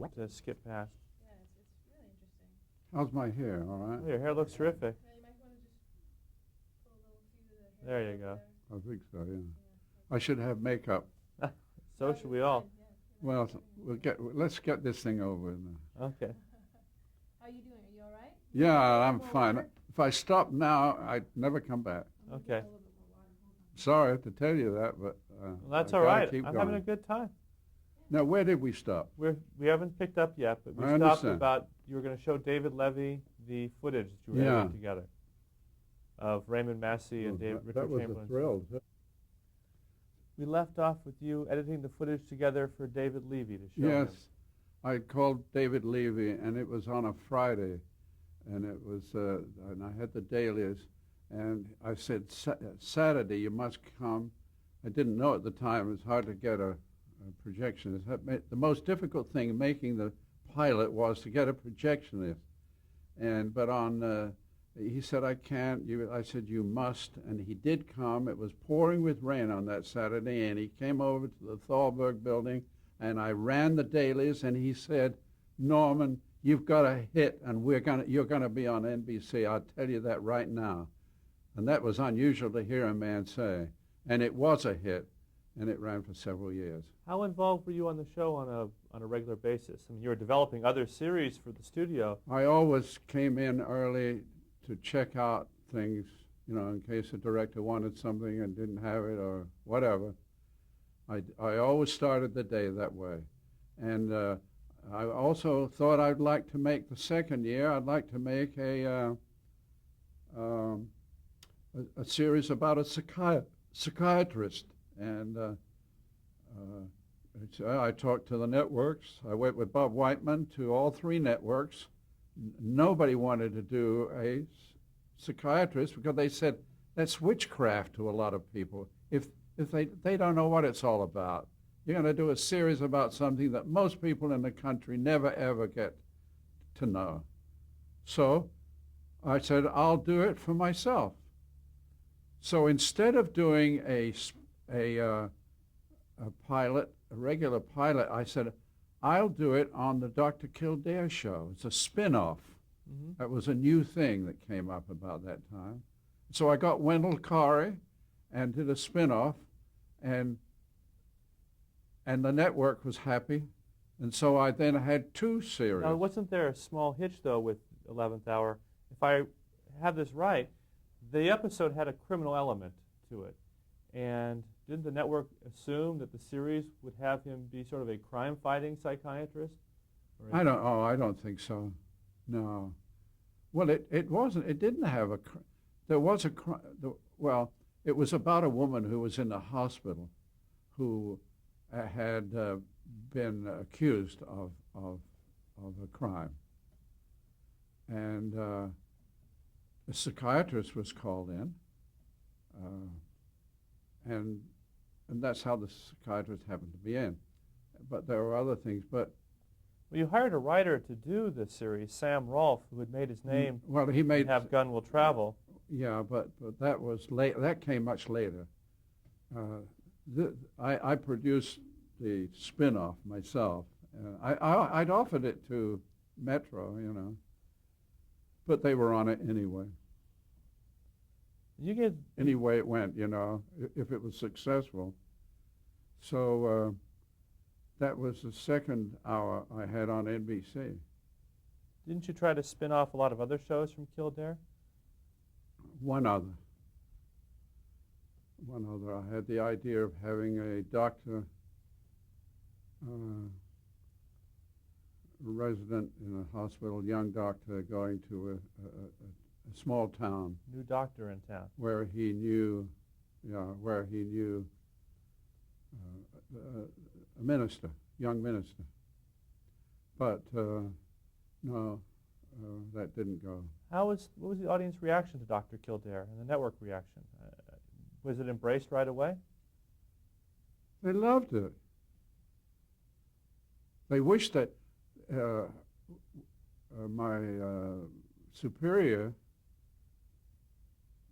to skip past. Yeah, it's really interesting. How's my hair? All right? Oh, your hair looks terrific. Yeah, you might want to just pull a little few of the There hair you out go. there. I think so, yeah. Yeah. I should have makeup. So should we all. Well, let's get this thing over with. Okay. How you doing? Are you all right? Yeah, I'm More fine. water? If I stop now, I'd never come back. I'm gonna Okay. get a little bit more water. Hold on. Sorry to tell you that, but Well, that's I all gotta right. keep I'm going. having a good time. Now, where did we stop? We haven't picked up yet, but we I stopped understand. about you were going to show David Levy the footage that you were Yeah. editing together of Raymond Massey and that Richard was Chamberlain. a thrill. We left off with you editing the footage together for David Levy to show him. Yes, I called David Levy, and it was on a Friday, and it was, and I had the dailies, and I said, Saturday you must come. I didn't know at the time, it was hard to get a projectionist. The most difficult thing making the pilot was to get a projectionist, but he said, I can't. I said, you must, and he did come. It was pouring with rain on that Saturday, and he came over to the Thalberg building, and I ran the dailies, and he said, Norman, you've got a hit, and you're gonna be on NBC. I'll tell you that right now. And that was unusual to hear a man say. And it was a hit, and it ran for several years. How involved were you on the show on a regular basis? I mean, you were developing other series for the studio. I always came in early to check out things, in case the director wanted something and didn't have it or whatever. I always started the day that way. And I also thought I'd like to make the second year, I'd like to make a series about a psychiatrist. And I talked to the networks. I went with Bob Whiteman to all three networks. Nobody wanted to do a psychiatrist because they said that's witchcraft to a lot of people. If they don't know what it's all about. You're going to do a series about something that most people in the country never ever get to know. So I said, I'll do it for myself. So instead of doing a pilot, a regular pilot, I said, I'll do it on the Dr. Kildare show. It's a spin-off. Mm-hmm. That was a new thing that came up about that time. So I got Wendell Corey and did a spin-off, and the network was happy. And so I then had two series. Now, wasn't there a small hitch, though, with 11th Hour? If I have this right, the episode had a criminal element to it. And didn't the network assume that the series would have him be sort of a crime-fighting psychiatrist? I don't think so. No. Well, it wasn't. It didn't have a. There was a. Well, it was about a woman who was in the hospital, who had been accused of a crime, and a psychiatrist was called in, and that's how the psychiatrist happened to be in. But there were other things. But well, you hired a writer to do this series, Sam Rolfe, who had made his name. Well, he made Have Gun Will Travel. Yeah, but that was late. That came much later. I produced the spin-off myself. I'd offered it to Metro, but they were on it anyway. You get Any way it went, if it was successful. So that was the second hour I had on NBC. Didn't you try to spin off a lot of other shows from Kildare? One other. I had the idea of having a doctor, resident in a hospital, young doctor going to a small town. New doctor in town. Where he knew a minister, young minister. But no, that didn't go. What was the audience reaction to Dr. Kildare and the network reaction? Was it embraced right away? They loved it. They wished that my superior,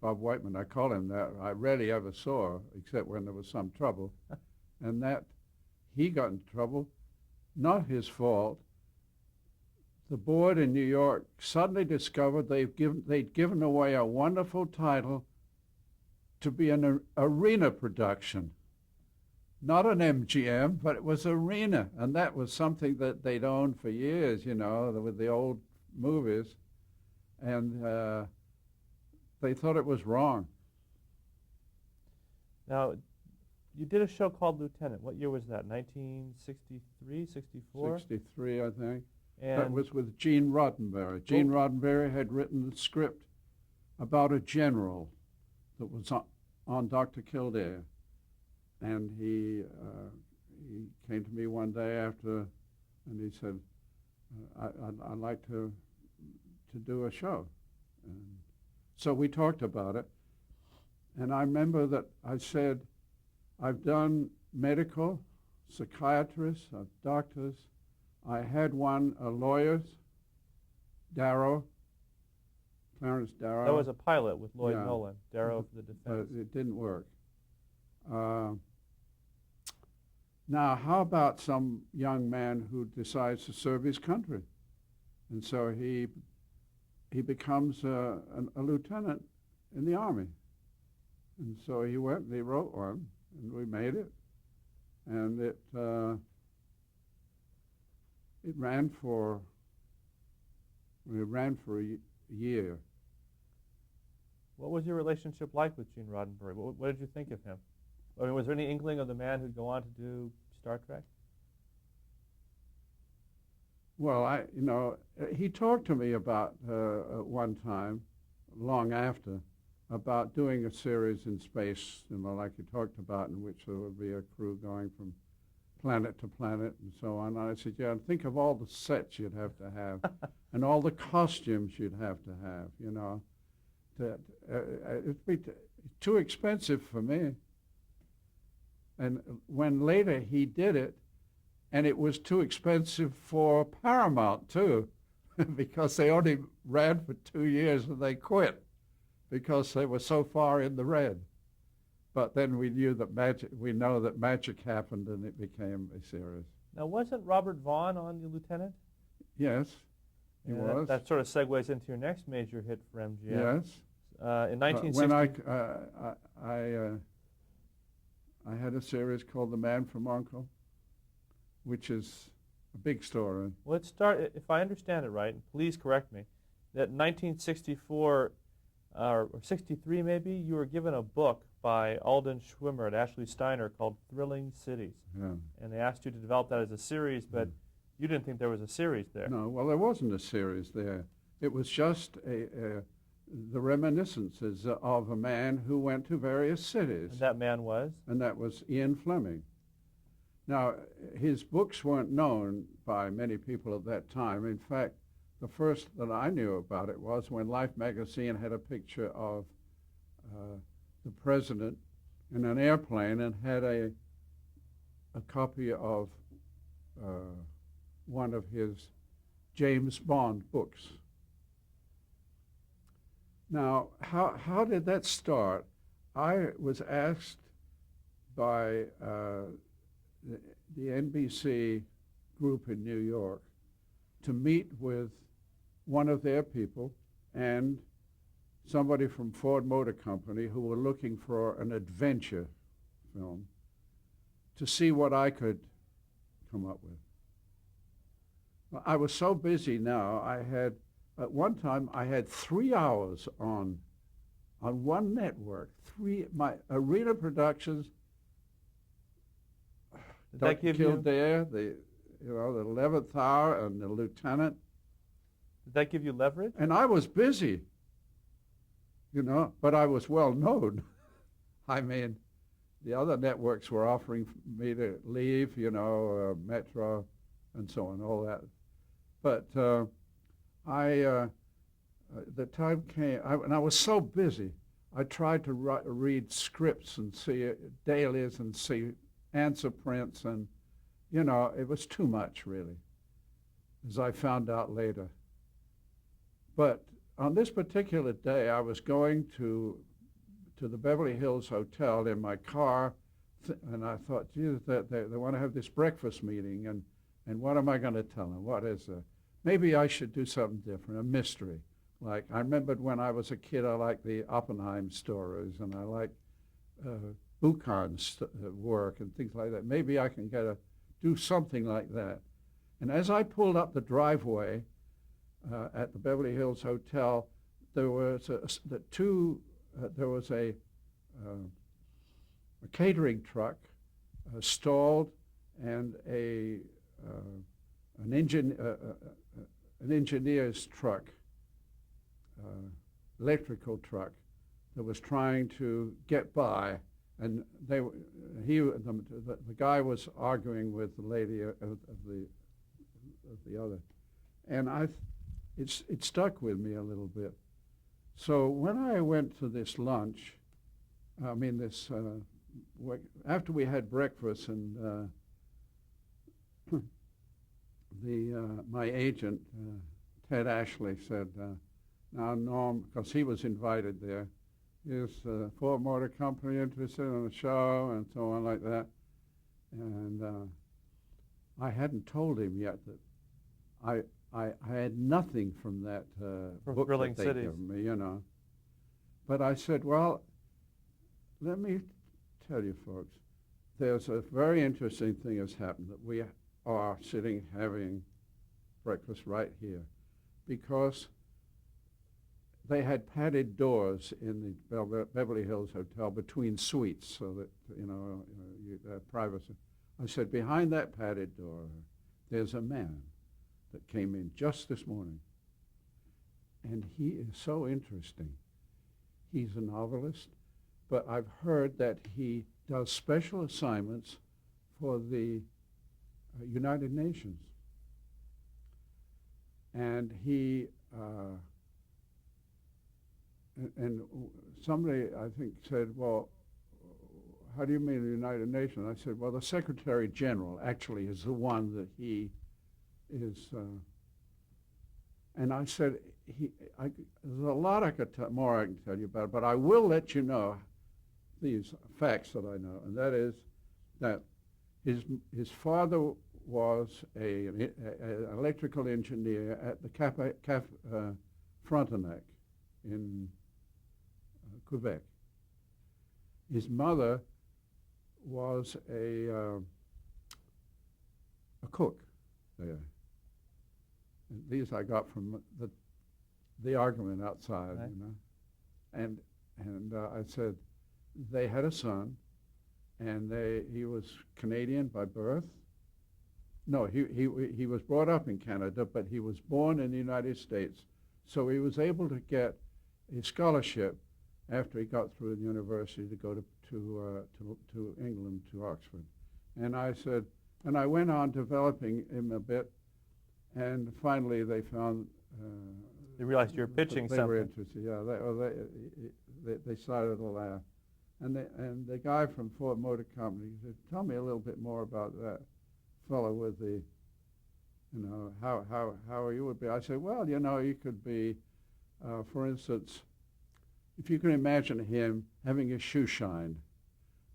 Bob Whiteman, I call him that, I rarely ever saw, except when there was some trouble, and that he got in trouble, not his fault, the board in New York suddenly discovered they'd given away a wonderful title to be an arena production. Not an MGM, but it was arena, and that was something that they'd owned for years, you know, with the old movies, and they thought it was wrong. Now, you did a show called Lieutenant. What year was that? 1963, 64? 63, I think. And That was with Gene Roddenberry. Gene Roddenberry had written the script about a general that was on Dr. Kildare. And he came to me one day after, and he said, I'd like to do a show. And so we talked about it. And I remember that I said, I've done medical, psychiatrists, doctors. I had one, a lawyer's, Darrow, Clarence Darrow. that was a pilot with Lloyd Yeah. Nolan, Darrow for the defense. It didn't work. Now, how about some young man who decides to serve his country? And so he becomes a lieutenant in the Army. And so he went and he wrote one, and we made it. And it ran for a year. What was your relationship like with Gene Roddenberry? What did you think of him? I mean, was there any inkling of the man who'd go on to do Star Trek? Well, he talked to me about one time, long after, about doing a series in space, like you talked about, in which there would be a crew going from planet to planet and so on. And I said, yeah, and think of all the sets you'd have to have and all the costumes you'd have to have, It'd be too expensive for me. And when later he did it, and it was too expensive for Paramount too, because they only ran for 2 years and they quit because they were so far in the red. But then we know that magic happened and it became a series. Now, wasn't Robert Vaughn on The Lieutenant? Yes, he And was. That sort of segues into your next major hit for MGM. Yes. In 1960. When I had a series called The Man from U.N.C.L.E, which is a big story. Well, let's start, if I understand it right, and please correct me, that in 1964, or 63 maybe, you were given a book by Alden Schwimmer at Ashley Steiner called Thrilling Cities. Yeah. And they asked you to develop that as a series, but you didn't think there was a series there. No, well, there wasn't a series there. It was just the reminiscences of a man who went to various cities. And that man was? And that was Ian Fleming. Now, his books weren't known by many people at that time. In fact, the first that I knew about it was when Life magazine had a picture of the president in an airplane and had a copy of one of his James Bond books. Now, how did that start? I was asked by the NBC group in New York to meet with one of their people and somebody from Ford Motor Company who were looking for an adventure film to see what I could come up with. Well, I was so busy now, at one time I had 3 hours on one network, my Arena Productions, Did that Dr. give Kildare, the 11th Hour, and the Lieutenant. Did that give you leverage? And I was busy, but I was well known. I mean, the other networks were offering me to leave, Metro and so on, all that. But the time came, and I was so busy, I tried to read scripts and see dailies and see answer prints, and, it was too much, really, as I found out later. But on this particular day, I was going to the Beverly Hills Hotel in my car, and I thought, geez, they want to have this breakfast meeting, and what am I going to tell them? What is maybe I should do something different, a mystery. Like, I remembered when I was a kid, I liked the Oppenheim stories, and I liked Buchan's work and things like that. Maybe I can do something like that. And as I pulled up the driveway at the Beverly Hills Hotel, there was a catering truck stalled, and an engineer's truck, electrical truck, that was trying to get by, and the guy was arguing with the lady of the other, and it stuck with me a little bit. So when I went to this lunch, after we had breakfast, and my agent Ted Ashley said, "Now, Norm," because he was invited there, "is Ford Motor Company interested in the show?" and so on like that. And I hadn't told him yet that I had nothing from that book Thrilling that they Cities. given me, you know. But I said, well, let me tell you folks, there's a very interesting thing has happened, that we are sitting having breakfast right here, because they had padded doors in the Beverly Hills Hotel between suites, so that, you have privacy. I said, behind that padded door, there's a man that came in just this morning, and he is so interesting. He's a novelist, but I've heard that he does special assignments for the United Nations. And he, and somebody, I think, said, well, how do you mean the United Nations? I said, well, the Secretary General actually is the one that he is, and I said, there's a lot more I can tell you about it, but I will let you know these facts that I know, and that is that his father was an electrical engineer at the Cap Frontenac in Quebec. His mother was a cook there. And these I got from the argument outside, right. And I said they had a son, and he was Canadian by birth. No, he was brought up in Canada, but he was born in the United States, so he was able to get a scholarship after he got through the university to go to England, to Oxford. And I said, and I went on developing him a bit, and finally they found You realized you were pitching they something. were interested. Yeah, they started to laugh, and the guy from Ford Motor Company said, "Tell me a little bit more about that fellow with the, how you would be." I said, "Well, you could be, for instance, if you can imagine him having his shoe shined,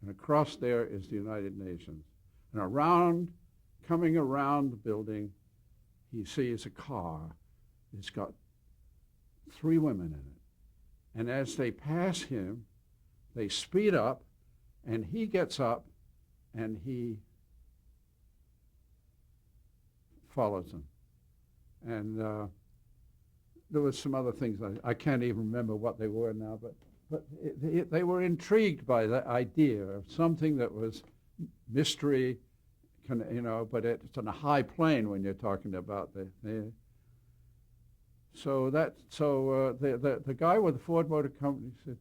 and across there is the United Nations, and coming around the building, he sees a car. It's got 3 women in it. And as they pass him, they speed up, and he gets up, and he follows them." And there was some other things. I can't even remember what they were now, but they were intrigued by the idea of something that was mystery, but it's on a high plane when you're talking about So the guy with the Ford Motor Company said,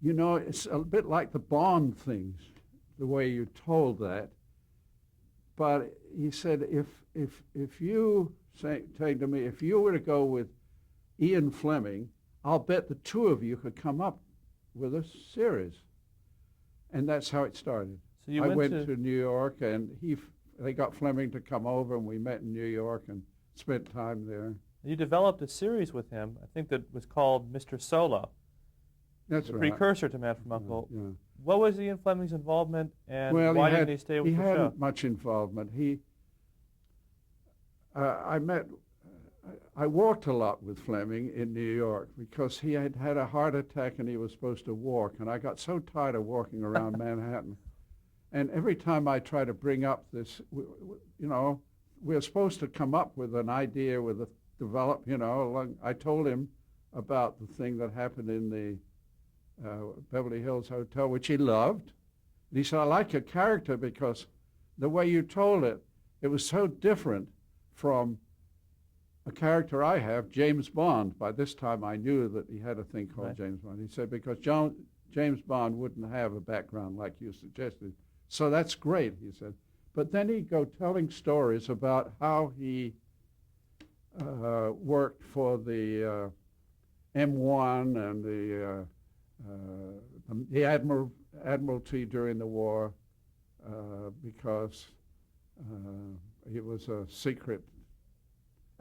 it's a bit like the Bond things, the way you told that. But he said, if you say to me, if you were to go with Ian Fleming, I'll bet the 2 of you could come up with a series. And that's how it started. So you I went to New York, and they got Fleming to come over, and we met in New York and spent time there. You developed a series with him, I think, that was called Mr. Solo. That's the right. precursor to Man from U.N.C.L.E. Yeah. What was Ian Fleming's involvement, and Well, why didn't he stay with he the show? hadn't much involvement. I met I walked a lot with Fleming in New York because he had had a heart attack and he was supposed to walk, and I got so tired of walking around Manhattan. And every time I try to bring up this, we're supposed to come up with an idea, develop, I told him about the thing that happened in the Beverly Hills Hotel, which he loved. And he said, I like your character because the way you told it, it was so different from a character I have, James Bond. By this time I knew that he had a thing called Right. James Bond. He said, because James Bond wouldn't have a background like you suggested. So that's great, he said. But then he'd go telling stories about how he worked for the M1 and the Admiralty during the war because he was a secret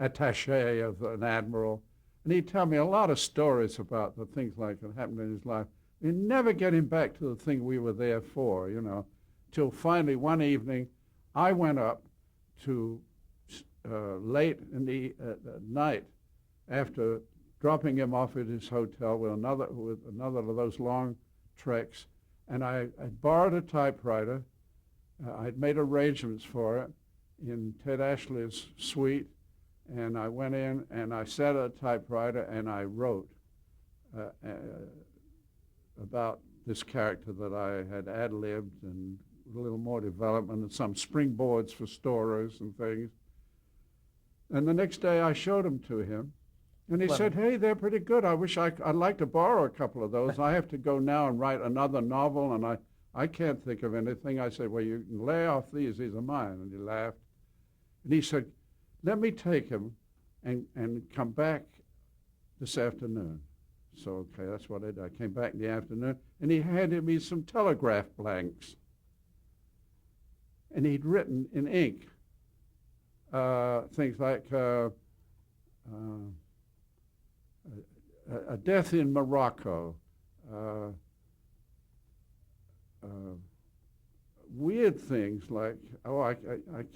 attaché of an admiral. And he'd tell me a lot of stories about the things like that happened in his life. We'd never get him back to the thing we were there for, till finally one evening I went up to late in the night after dropping him off at his hotel with another of those long treks, and I borrowed a typewriter. I'd made arrangements for it in Ted Ashley's suite, and I went in and I sat at a typewriter and I wrote about this character that I had ad-libbed and a little more development and some springboards for stories and things. And the next day I showed them to him, and he said, hey, they're pretty good. I wish I'd like to borrow a couple of those. I have to go now and write another novel, and I can't think of anything. I said, well, you can lay off these are mine. And he laughed. And he said, let me take them and come back this afternoon. So, okay, that's what I did. I came back in the afternoon, and he handed me some telegraph blanks. And he'd written in ink things like a death in Morocco, weird things like, I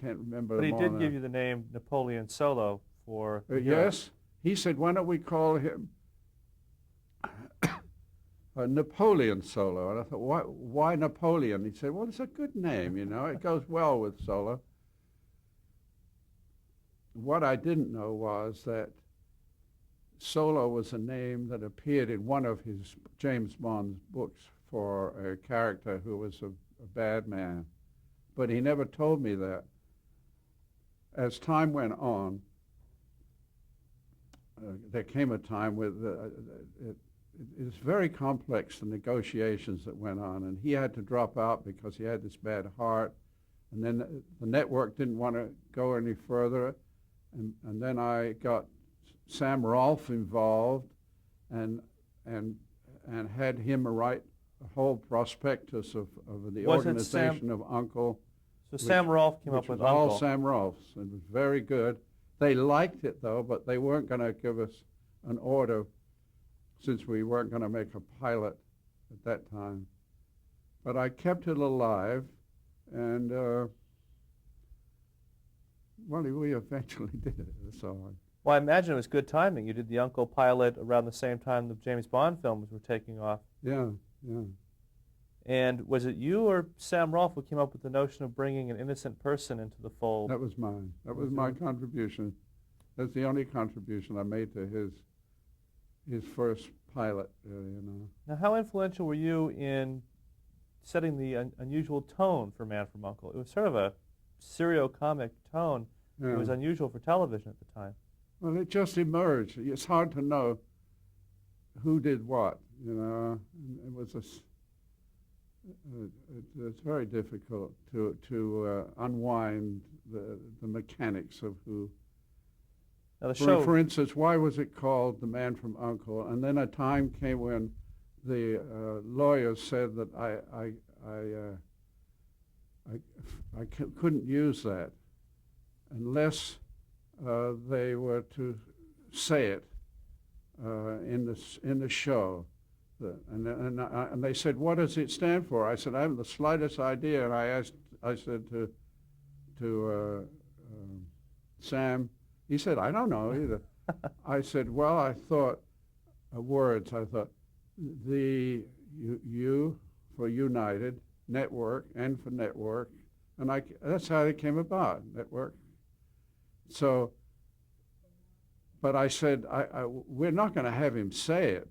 can't remember. But he them did all give now. you the name Napoleon Solo for the hero. Yes. He said, why don't we call him Napoleon Solo? And I thought, why Napoleon? He said, well, it's a good name, it goes well with Solo. What I didn't know was that Solo was a name that appeared in one of his James Bond's books for a character who was a bad man. But he never told me that. As time went on, there came a time with it was very complex, the negotiations that went on, and he had to drop out because he had this bad heart, and then the network didn't want to go any further, and then I got Sam Rolfe involved, and had him write a whole prospectus of the Wasn't organization of U.N.C.L.E. So Sam Rolfe came up which with was all U.N.C.L.E. Sam Rolfe's, and it was very good. They liked it, though, but they weren't going to give us an order since we weren't going to make a pilot at that time. But I kept it alive, and, we eventually did it. So Well, I imagine it was good timing. You did the U.N.C.L.E. pilot around the same time the James Bond films were taking off. yeah. And was it you or Sam Rolfe who came up with the notion of bringing an innocent person into the fold? That was mine. That was my contribution. That's the only contribution I made to his first pilot, Now, how influential were you in setting the unusual tone for Man from U.N.C.L.E.? It was sort of a serio-comic tone. Yeah. It was unusual for television at the time. Well, it just emerged. It's hard to know who did what, It was it's very difficult to unwind the mechanics of who. Now, the show... For instance, why was it called The Man from U.N.C.L.E.? And then a time came when the lawyers said that I couldn't use that unless they were to say it in the show. And they said, what does it stand for? I said, I haven't the slightest idea. And I said to Sam, He said, I don't know either. I said, well, I thought, words, I thought, the U for United, network, N for network, and that's how it came about, network. So, but I said, we're not going to have him say it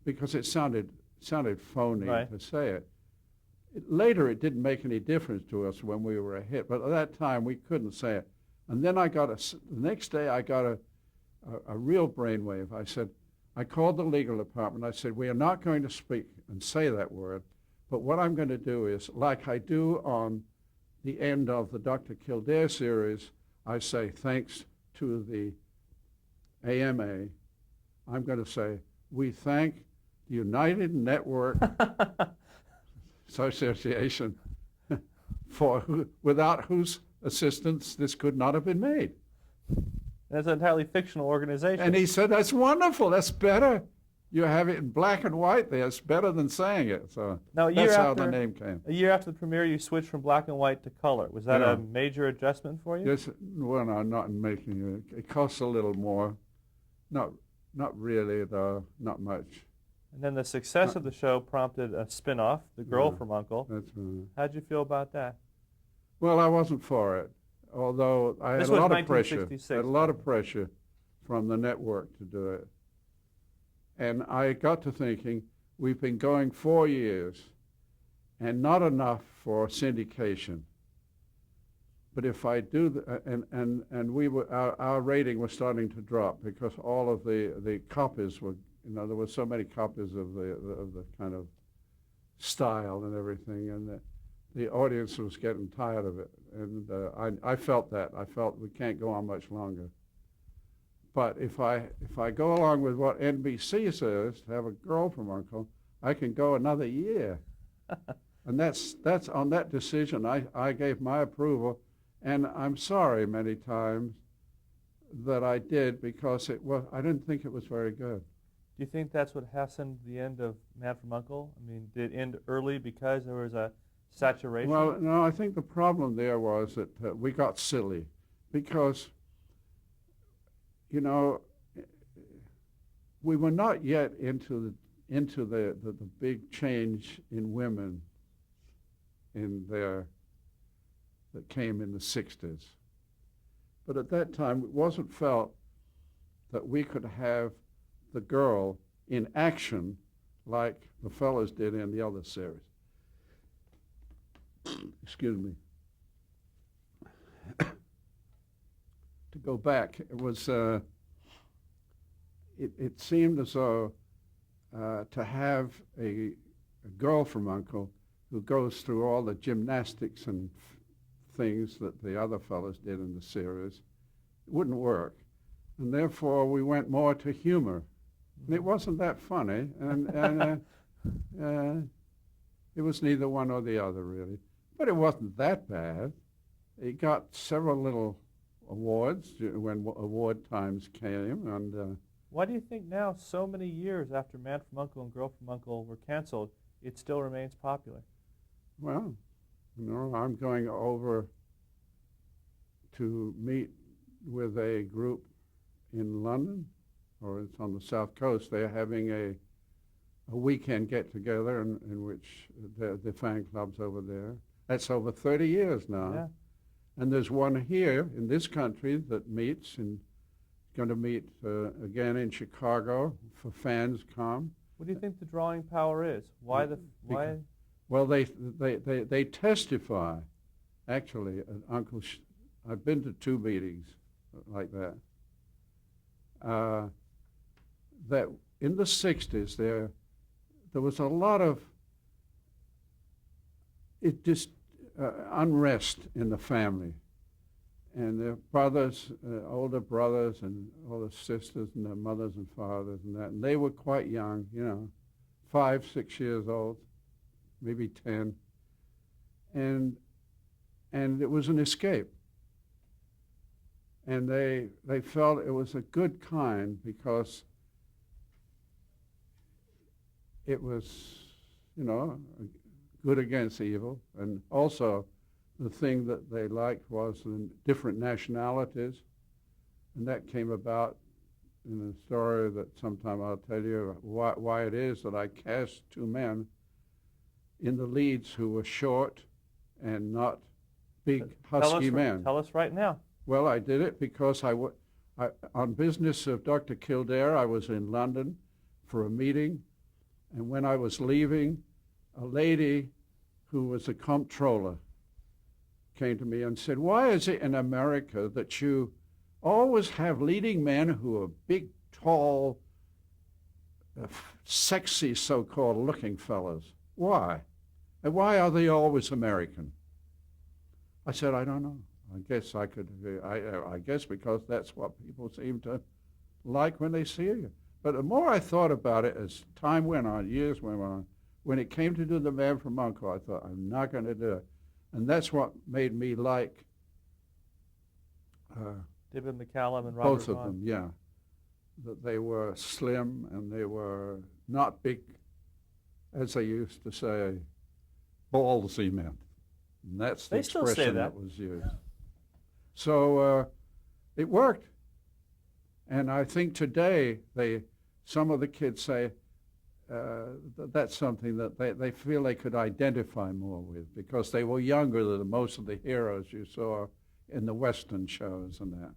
because it sounded phony to say it. Later, it didn't make any difference to us when we were a hit, but at that time, we couldn't say it. And then the next day, I got a real brainwave. I called the legal department. I said, we are not going to speak and say that word, but what I'm going to do is, like I do on the end of the Dr. Kildare series, I say, thanks to the AMA, I'm going to say, we thank the United Network Association without whose assistance this could not have been made. That's an entirely fictional organization. And he said, that's wonderful. That's better. You have it in black and white there. It's better than saying it. So now, that's how the name came. A year after the premiere, you switched from black and white to color. Was that a major adjustment for you? Yes. Well, no, not in making it. It costs a little more. Not really, though. Not much. And then the success of the show prompted a spin-off, The Girl from U.N.C.L.E. That's right. How'd you feel about that? Well, I wasn't for it, although I had a lot of pressure. I had a lot of pressure from the network to do it. And I got to thinking, we've been going 4 years, and not enough for syndication. But if I do, our rating was starting to drop because all of the copies were, there were so many copies of the kind of style and everything, and the audience was getting tired of it. And I felt that. I felt we can't go on much longer. But if I go along with what NBC says, to have a girl from U.N.C.L.E., I can go another year. And that's on that decision, I gave my approval. And I'm sorry many times that I did because I didn't think it was very good. Do you think that's what hastened the end of Man from U.N.C.L.E.? I mean, did it end early because there was a saturation? Well, no, I think the problem there was that we got silly because, we were not yet into the big change in women that came in the 60s. But at that time, it wasn't felt that we could have the girl in action like the fellows did in the other series. Excuse me. To go back, it was, it seemed as though to have a girl from U.N.C.L.E. who goes through all the gymnastics and things that the other fellows did in the series, it wouldn't work. And therefore, we went more to humor. And it wasn't that funny, and it was neither one or the other, really. But it wasn't that bad. It got several little awards when award times came. And why do you think now, so many years after Man from U.N.C.L.E. and Girl from U.N.C.L.E. were canceled, it still remains popular? Well, I'm going over to meet with a group in London, or it's on the South Coast. They're having a weekend get-together in which the fan club's over there. That's over 30 years now. Yeah. And there's one here in this country that meets and going to meet again in Chicago for fans come. What do you think the drawing power is? Why? Well, they testify, actually, I've been to 2 meetings like that, that in the 60s there was a lot of unrest in the family. And their brothers, older brothers and older sisters and their mothers and fathers and that, and they were quite young, 5, 6 years old, maybe 10. And it was an escape. And they felt it was a good kind because it was, good against evil. And also the thing that they liked was the different nationalities. And that came about in a story that sometime I'll tell you why it is that I cast two men in the leads who were short and not big, husky men. Tell us right now. Well, I did it because on business of Dr. Kildare, I was in London for a meeting, and when I was leaving, a lady who was a comptroller came to me and said, "Why is it in America that you always have leading men who are big, tall, sexy, so-called looking fellas? Why? And why are they always American?" I said, "I don't know. I guess I guess because that's what people seem to like when they see you." But the more I thought about it as time went on, years went on, when it came to do The Man from U.N.C.L.E, I thought, I'm not going to do it. And that's what made me like David McCallum and Robert both of them, yeah. That they were slim and they were not big, as they used to say, ballsy men. And that's the They still say expression that. that was used. So it worked. And I think today some of the kids say that's something that they feel they could identify more with because they were younger than most of the heroes you saw in the Western shows and that.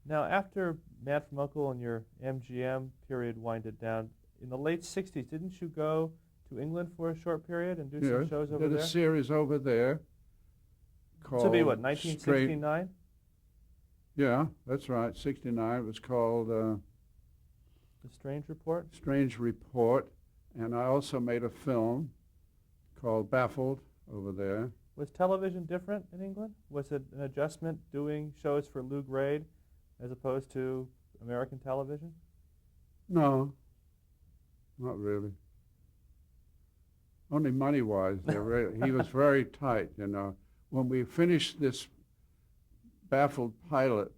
Now, after Man from U.N.C.L.E and your MGM period winded down, in the late 60s, didn't you go to England for a short period and do some shows over did there? a series over there called... To be what, 1969? Yeah, that's right, 69. It was called The Strange Report? Strange Report, and I also made a film called Baffled over there. Was television different in England? Was it an adjustment doing shows for Lou Grade as opposed to American television? No, not really. Only money-wise, he was very tight, you know. When we finished this Baffled pilot,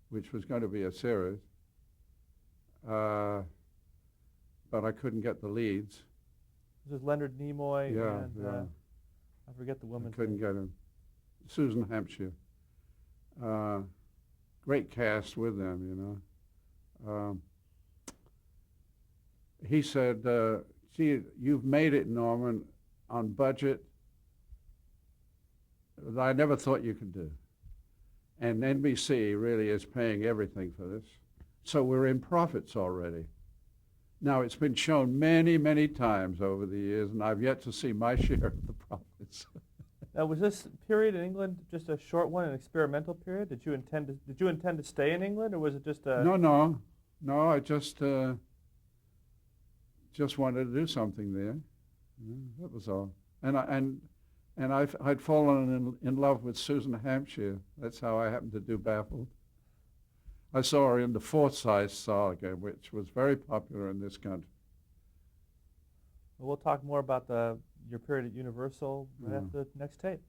which was going to be a series, but I couldn't get the leads. This is Leonard Nimoy Yeah, and yeah. I forget the I woman's couldn't name. get him. Susan Hampshire. Great cast with them, you know. He said, "Gee, you've made it, Norman, on budget that I never thought you could do. And NBC really is paying everything for this. So we're in profits already." Now, it's been shown many, many times over the years, and I've yet to see my share of the profits. Now, was this period in England just a short one, an experimental period? Did you intend to stay in England, or was it just a... No, I just wanted to do something there. Yeah, that was all. And I'd fallen in love with Susan Hampshire. That's how I happened to do Baffled. I saw her in the Forsyth Saga, which was very popular in this country. We'll talk more about your period at Universal right after the next tape.